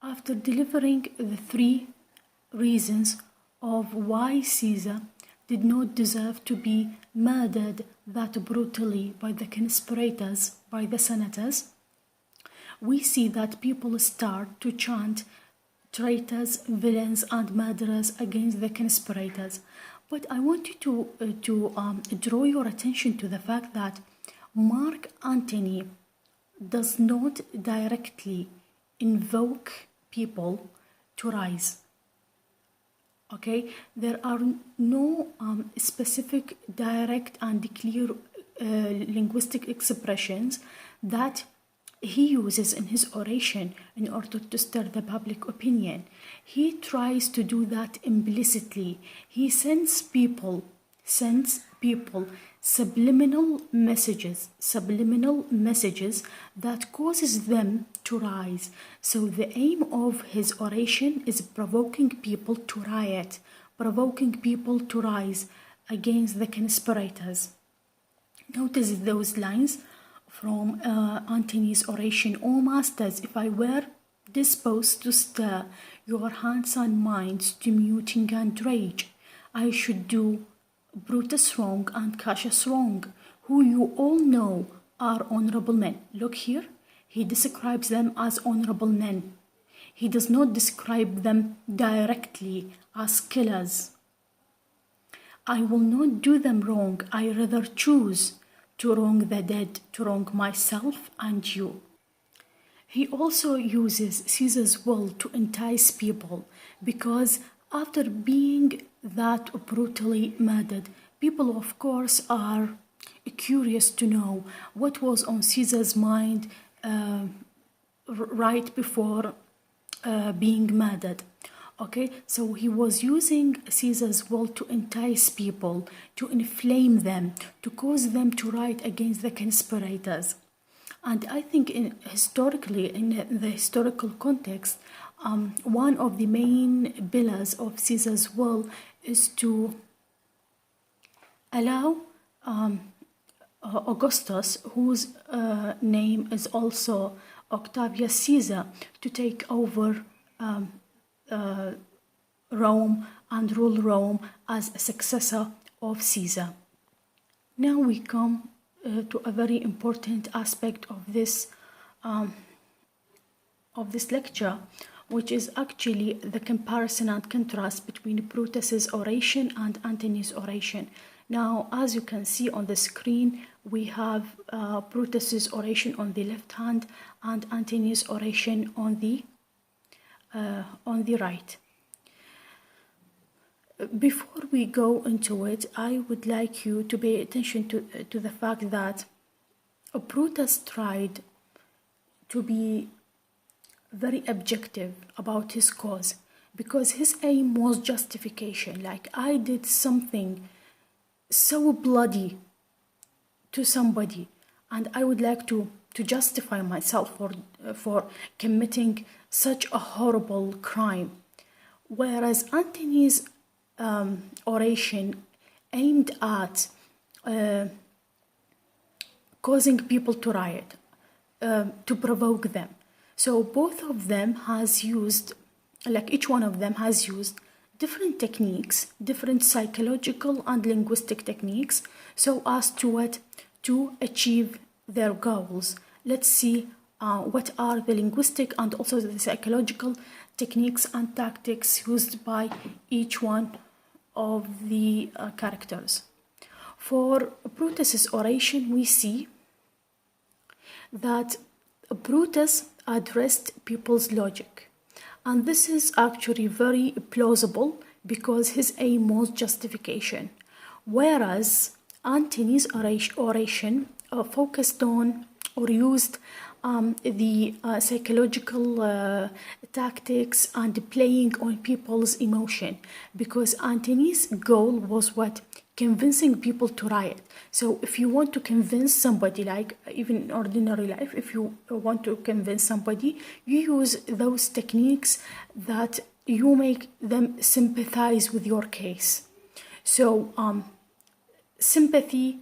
After delivering the 3 reasons of why Caesar did not deserve to be murdered that brutally by the conspirators, by the senators, we see that people start to chant traitors, villains, and murderers against the conspirators. But I want you to draw your attention to the fact that Mark Antony does not directly invoke people to rise. Okay, there are no specific, direct, and clear linguistic expressions that he uses in his oration in order to stir the public opinion. He tries to do that implicitly. He sends people subliminal messages that causes them to rise. So the aim of his oration is provoking people to riot, provoking people to rise against the conspirators. Notice those lines from Antony's oration. "O masters, if I were disposed to stir your hands and minds to muting and rage, I should do Brutus wrong and Cassius wrong, who you all know are honorable men." Look here, he describes them as honorable men. He does not describe them directly as killers. "I will not do them wrong. I rather choose to wrong the dead, to wrong myself and you." He also uses Caesar's will to entice people, because after being that brutally murdered, people of course are curious to know what was on Caesar's mind right before being murdered. Okay, so he was using Caesar's will to entice people, to inflame them, to cause them to rise against the conspirators. And I think historically, in the historical context, one of the main pillars of Caesar's will is to allow Augustus, whose name is also Octavius Caesar, to take over Rome and rule Rome as a successor of Caesar. Now we come to a very important aspect of this lecture, which is actually the comparison and contrast between Brutus's oration and Antony's oration. Now, as you can see on the screen, we have Brutus's oration on the left hand and Antony's oration on the right. Before we go into it, I would like you to pay attention to the fact that Brutus tried to be very objective about his cause, because his aim was justification. Like, I did something so bloody to somebody, and I would like to justify myself for committing such a horrible crime. Whereas Antony's oration aimed at causing people to riot, to provoke them. So both of them has used, like each one of them has used different techniques, different psychological and linguistic techniques, so as to achieve their goals. Let's see what are the linguistic and also the psychological techniques and tactics used by each one of the characters. For Brutus's oration, we see that Brutus addressed people's logic, and this is actually very plausible because his aim was justification, whereas Antony's oration focused on or used the psychological tactics and playing on people's emotion, because Antony's goal was what? Convincing people to riot. So if you want to convince somebody, like even in ordinary life, if you want to convince somebody, you use those techniques that you make them sympathize with your case. So sympathy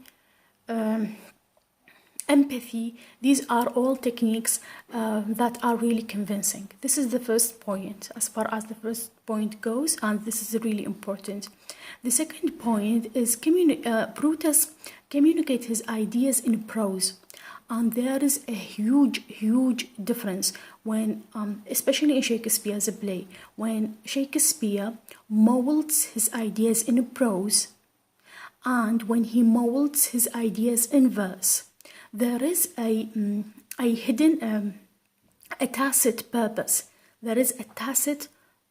empathy. These are all techniques that are really convincing. This is the first point, as far as the first point goes, and this is really important. The second point is Brutus communicates his ideas in prose, and there is a huge difference when, especially in Shakespeare's play, when Shakespeare molds his ideas in prose and when he molds his ideas in verse. There is a hidden, a tacit purpose. There is a tacit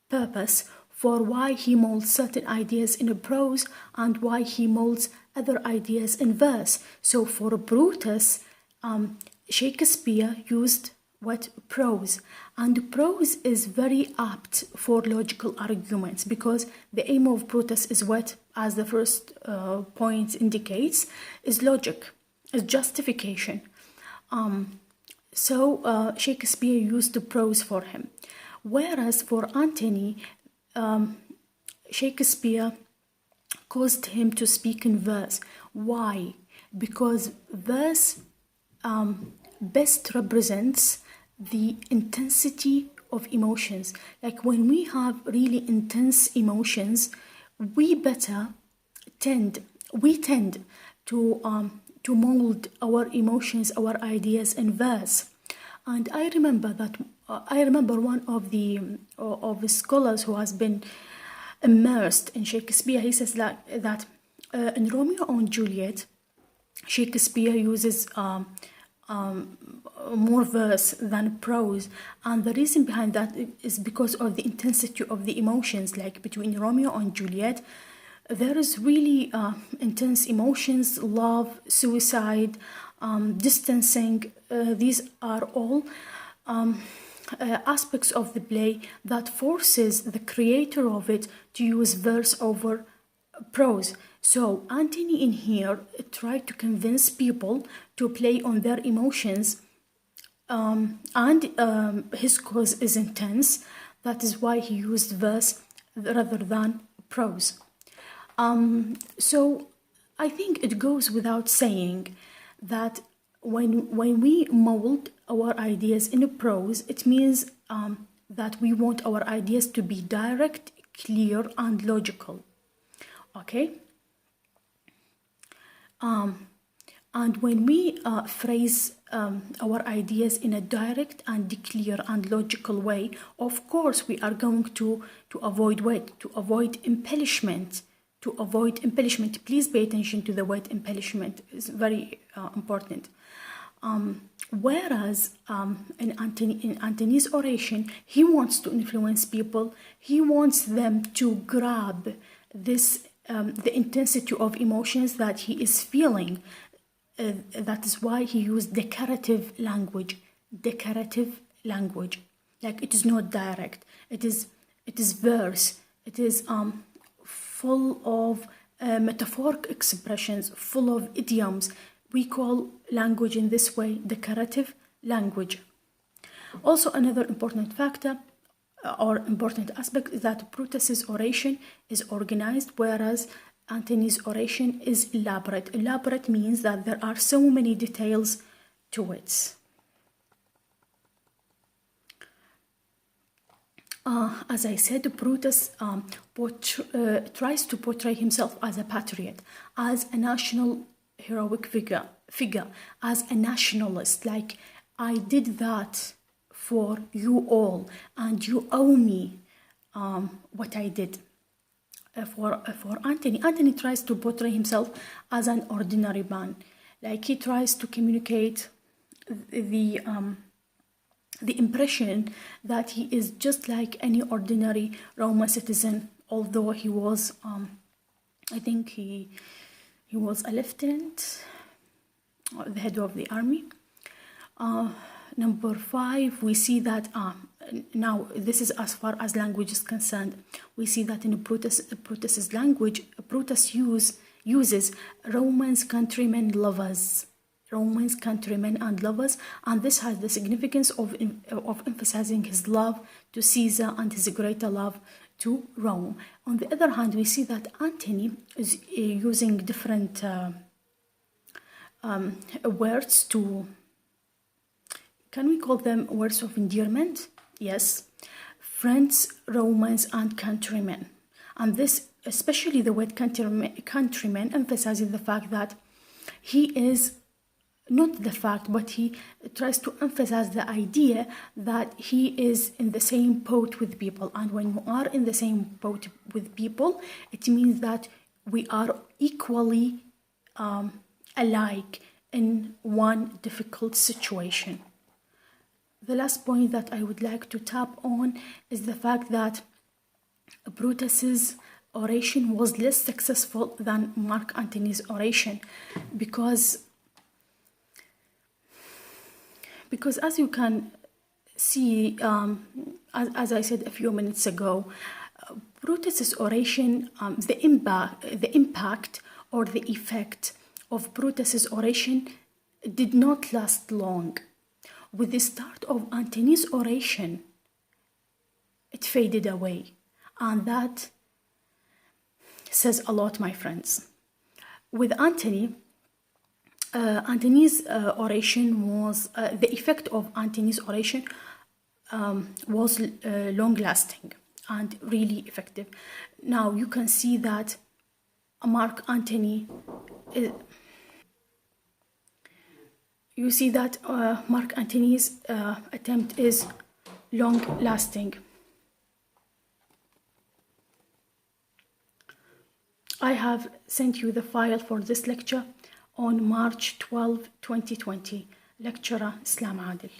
purpose for why he molds certain ideas in prose and why he molds other ideas in verse. So for Brutus, Shakespeare used what? Prose. And prose is very apt for logical arguments, because the aim of Brutus is what, as the first point indicates, is logic, is justification. So Shakespeare used the prose for him. Whereas for Antony, Shakespeare caused him to speak in verse. Why? Because verse best represents the intensity of emotions. Like when we have really intense emotions, we tend to mold our emotions, our ideas in verse. And I remember one of the scholars who has been immersed in Shakespeare. He says that in Romeo and Juliet, Shakespeare uses more verse than prose, and the reason behind that is because of the intensity of the emotions. Like between Romeo and Juliet, there is really intense emotions, love, suicide, distancing. These are all aspects of the play that forces the creator of it to use verse over prose. So Antony in here tried to convince people to play on their emotions, and his cause is intense. That is why he used verse rather than prose. So I think it goes without saying that when we mold our ideas in prose, it means that we want our ideas to be direct, clear, and logical. Okay? And when we phrase our ideas in a direct and clear and logical way, of course we are going to avoid what? To avoid embellishment. Please pay attention to the word embellishment. It's very important. Whereas in Antony's oration, he wants to influence people. He wants them to grab this the intensity of emotions that he is feeling. That is why he used decorative language. Like it is not direct. It is verse. It is full of metaphoric expressions, full of idioms. We call language in this way decorative language. Also, another important factor or important aspect is that Brutus's oration is organized, whereas Antony's oration is elaborate. Elaborate means that there are so many details to it. As I said, Brutus tries to portray himself as a patriot, as a national heroic figure, as a nationalist. Like, I did that for you all, and you owe me what I did. For Antony tries to portray himself as an ordinary man. Like, he tries to communicate the impression that he is just like any ordinary Roman citizen, although he was, I think he was a lieutenant, or the head of the army. Number 5, we see that, now this is as far as language is concerned, we see that in Brutus's language, Brutus uses Romans, countrymen, lovers. Romans, countrymen, and lovers, and this has the significance of emphasizing his love to Caesar and his greater love to Rome. On the other hand, we see that Antony is using different words to, can we call them words of endearment? Yes. Friends, romance, and countrymen. And this, especially the word countrymen, emphasizes the fact that he is, not the fact, but he tries to emphasize the idea that he is in the same boat with people. And when you are in the same boat with people, it means that we are equally alike in one difficult situation. The last point that I would like to tap on is the fact that Brutus's oration was less successful than Mark Antony's oration because as you can see, as I said a few minutes ago, Brutus's oration, the impact or the effect of Brutus's oration did not last long. With the start of Antony's oration, it faded away, and that says a lot, my friends. With Antony, Antony's oration was, the effect of Antony's oration was long-lasting and really effective. Now you can see that Mark Antony, you see that Mark Antony's attempt is long-lasting. I have sent you the file for this lecture on March 12, 2020. Lecturer Islam Adil.